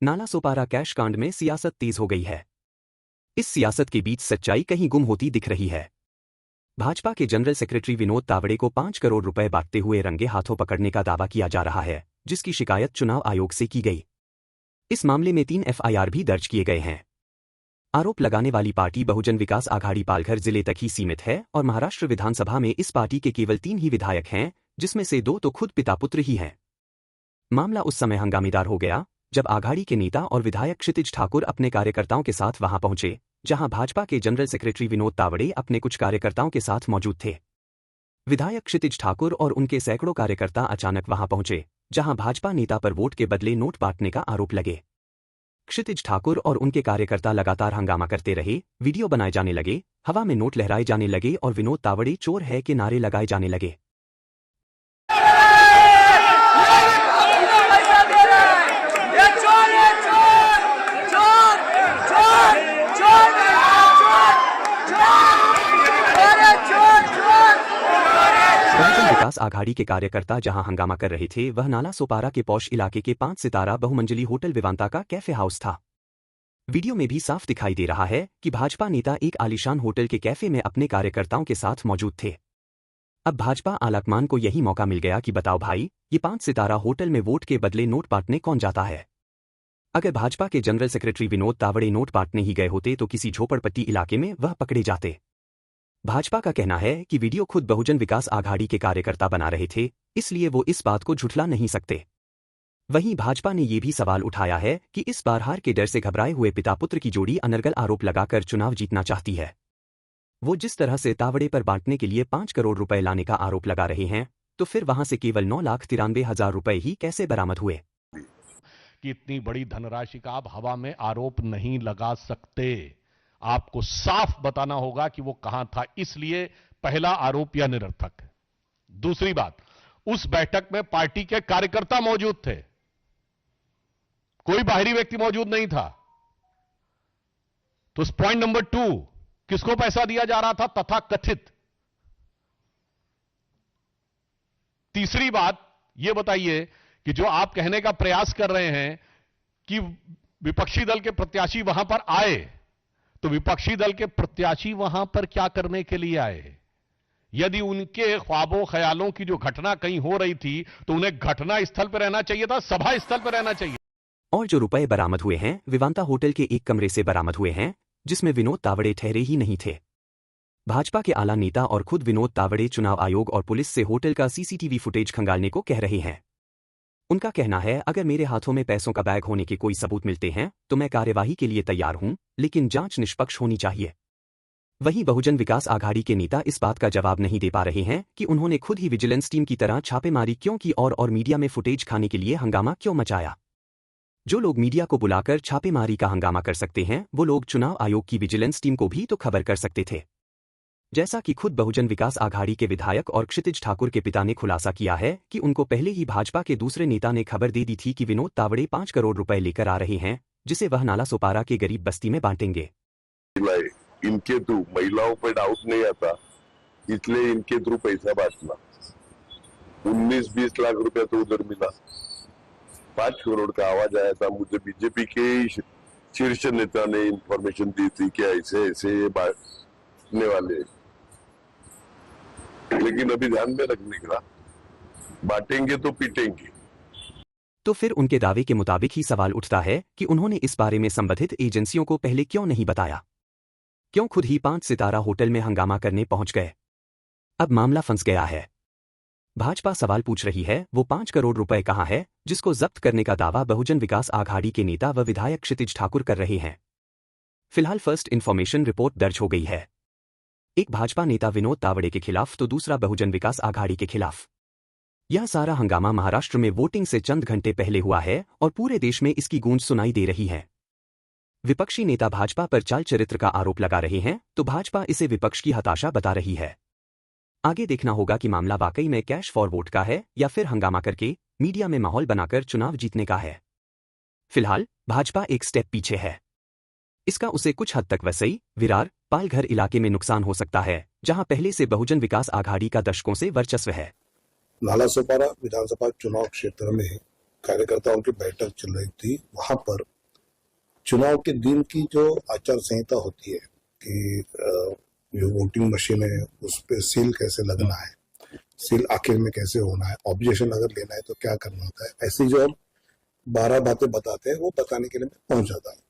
Nalasopara cash कांड में सियासत तेज हो गई है। इस सियासत के बीच सच्चाई कहीं गुम होती दिख रही है। भाजपा के जनरल सेक्रेटरी विनोद तावड़े को 5 करोड़ रुपए बांटते हुए रंगे हाथों पकड़ने का दावा किया जा रहा है, जिसकी शिकायत चुनाव आयोग से की गई। इस मामले में 3 एफआईआर भी दर्ज किए गए हैं। आरोप लगाने वाली पार्टी बहुजन विकास आघाड़ी पालघर जिले तक ही सीमित है और महाराष्ट्र विधानसभा में इस पार्टी के केवल 3 ही विधायक हैं, जिसमें से 2 तो खुद पिता पुत्र ही हैं। मामला उस समय हंगामेदार हो गया जब आघाड़ी के नेता और विधायक क्षितिज ठाकुर अपने कार्यकर्ताओं के साथ वहां पहुंचे, जहां भाजपा के जनरल सेक्रेटरी विनोद तावड़े अपने कुछ कार्यकर्ताओं के साथ मौजूद थे। विधायक क्षितिज ठाकुर और उनके सैकड़ों कार्यकर्ता अचानक वहां पहुंचे, जहां भाजपा नेता पर वोट के बदले नोट बांटने का आरोप लगे। क्षितिज ठाकुर और उनके कार्यकर्ता लगातार हंगामा करते रहे, वीडियो बनाए जाने लगे, हवा में नोट लहराए जाने लगे और विनोद तावड़े चोर है के नारे लगाए जाने लगे। बहुजन विकास आघाड़ी के कार्यकर्ता जहां हंगामा कर रहे थे, वह नालासोपारा के पौष इलाके के 5 सितारा बहुमंजिली होटल विवांता का कैफे हाउस था। वीडियो में भी साफ दिखाई दे रहा है कि भाजपा नेता एक आलीशान होटल के कैफे में अपने कार्यकर्ताओं के साथ मौजूद थे। अब भाजपा आलाकमान को यही मौका मिल गया कि बताओ भाई, ये 5 सितारा होटल में वोट के बदले नोट बांटने कौन जाता है। अगर भाजपा के general secretary Vinod Tawde note बांटने ही गए होते तो किसी झोपड़पट्टी इलाके में वह पकड़े जाते। भाजपा का कहना है कि वीडियो खुद बहुजन विकास आघाड़ी के कार्यकर्ता बना रहे थे, इसलिए वो इस बात को झुठला नहीं सकते। वहीं भाजपा ने ये भी सवाल उठाया है कि इस बार हार के डर से घबराए हुए पिता पुत्र की जोड़ी अनर्गल आरोप लगाकर चुनाव जीतना चाहती है। वो जिस तरह से तावड़े पर बांटने के लिए 5 करोड़ रुपए लाने का आरोप लगा रहे हैं, तो फिर वहां से केवल 9,93,000 रुपए ही कैसे बरामद हुए। कि इतनी बड़ी धनराशि का आप हवा में आरोप नहीं लगा सकते। आपको साफ बताना होगा कि वो कहां था, इसलिए पहला आरोप यह निरर्थक है। दूसरी बात, उस बैठक में पार्टी के कार्यकर्ता मौजूद थे, कोई बाहरी व्यक्ति मौजूद नहीं था। तो पॉइंट नंबर 2, किसको पैसा दिया जा रहा था तथा कथित। तीसरी बात यह बताइए कि जो आप कहने का प्रयास कर रहे हैं कि विपक्षी दल के प्रत्याशी वहां पर आए, तो विपक्षी दल के प्रत्याशी वहां पर क्या करने के लिए आए। यदि उनके ख्वाबों ख्यालों की जो घटना कहीं हो रही थी तो उन्हें घटना स्थल पर रहना चाहिए था, सभा स्थल पर रहना चाहिए। और जो रुपए बरामद हुए हैं, विवांता होटल के एक कमरे से बरामद हुए हैं, जिसमें विनोद तावड़े ठहरे ही नहीं थे। भाजपा के आला नेता और खुद विनोद तावड़े चुनाव आयोग और पुलिस से होटल का सीसीटीवी फुटेज खंगालने को कह रहे हैं। उनका कहना है, अगर मेरे हाथों में पैसों का बैग होने के कोई सबूत मिलते हैं तो मैं कार्यवाही के लिए तैयार हूं, लेकिन जांच निष्पक्ष होनी चाहिए। वहीं बहुजन विकास आघाड़ी के नेता इस बात का जवाब नहीं दे पा रहे हैं कि उन्होंने खुद ही विजिलेंस टीम की तरह छापेमारी क्यों की और मीडिया में फुटेज खाने के लिए हंगामा क्यों मचाया। जो लोग मीडिया को बुलाकर छापेमारी का हंगामा कर सकते हैं, वो लोग चुनाव आयोग की विजिलेंस टीम को भी तो खबर कर सकते थे। जैसा कि खुद बहुजन विकास आघाड़ी के विधायक और क्षितिज ठाकुर के पिता ने खुलासा किया है कि उनको पहले ही भाजपा के दूसरे नेता ने खबर दे दी थी कि विनोद तावड़े 5 करोड़ रुपए लेकर आ रहे हैं, जिसे वह नालासोपारा के गरीब बस्ती में बांटेंगे। इनके थ्रू महिलाओं पर डाउट नहीं आता, इसलिए इनके थ्रू पैसा बांटना। 19-20 लाख रुपया तो उधर मिला, 5 करोड़ का आवाज आया था। मुझे बीजेपी के शीर्ष नेता ने इंफॉर्मेशन दी थी कि ऐसे ऐसे ये बांटने वाले, लेकिन अभी ध्यान में रखने का, बांटेंगे तो पीटेंगे। तो फिर उनके दावे के मुताबिक ही सवाल उठता है कि उन्होंने इस बारे में संबंधित एजेंसियों को पहले क्यों नहीं बताया, क्यों खुद ही 5 सितारा होटल में हंगामा करने पहुंच गए। अब मामला फंस गया है। भाजपा सवाल पूछ रही है, वो 5 करोड़ रुपए कहां है, जिसको जब्त करने का दावा बहुजन विकास आघाड़ी के नेता व विधायक क्षितिज ठाकुर कर रहे हैं। फिलहाल फर्स्ट इन्फॉर्मेशन रिपोर्ट दर्ज हो गई है, एक भाजपा नेता विनोद तावड़े के खिलाफ तो दूसरा बहुजन विकास आघाड़ी के खिलाफ। यह सारा हंगामा महाराष्ट्र में वोटिंग से चंद घंटे पहले हुआ है और पूरे देश में इसकी गूंज सुनाई दे रही है। विपक्षी नेता भाजपा पर चाल चरित्र का आरोप लगा रहे हैं, तो भाजपा इसे विपक्ष की हताशा बता रही है। आगे देखना होगा कि मामला वाकई में कैश फॉर वोट का है या फिर हंगामा करके मीडिया में माहौल बनाकर चुनाव जीतने का है। फिलहाल भाजपा एक स्टेप पीछे है। इसका उसे कुछ हद तक वसई, विरार, पालघर इलाके में नुकसान हो सकता है, जहां पहले से बहुजन विकास आघाड़ी का दशकों से वर्चस्व है। नालासोपारा विधानसभा चुनाव क्षेत्र में कार्यकर्ताओं की बैठक चल रही थी। वहां पर चुनाव के दिन की जो आचार संहिता होती है कि जो वोटिंग मशीन है उस पर सील कैसे लगना है, सील आखिर में कैसे होना है, ऑब्जेक्शन अगर लेना है तो क्या करना होता है, ऐसी जो हम 12 बातें बताते हैं वो बताने के लिए मैं पहुंच जाता हूँ।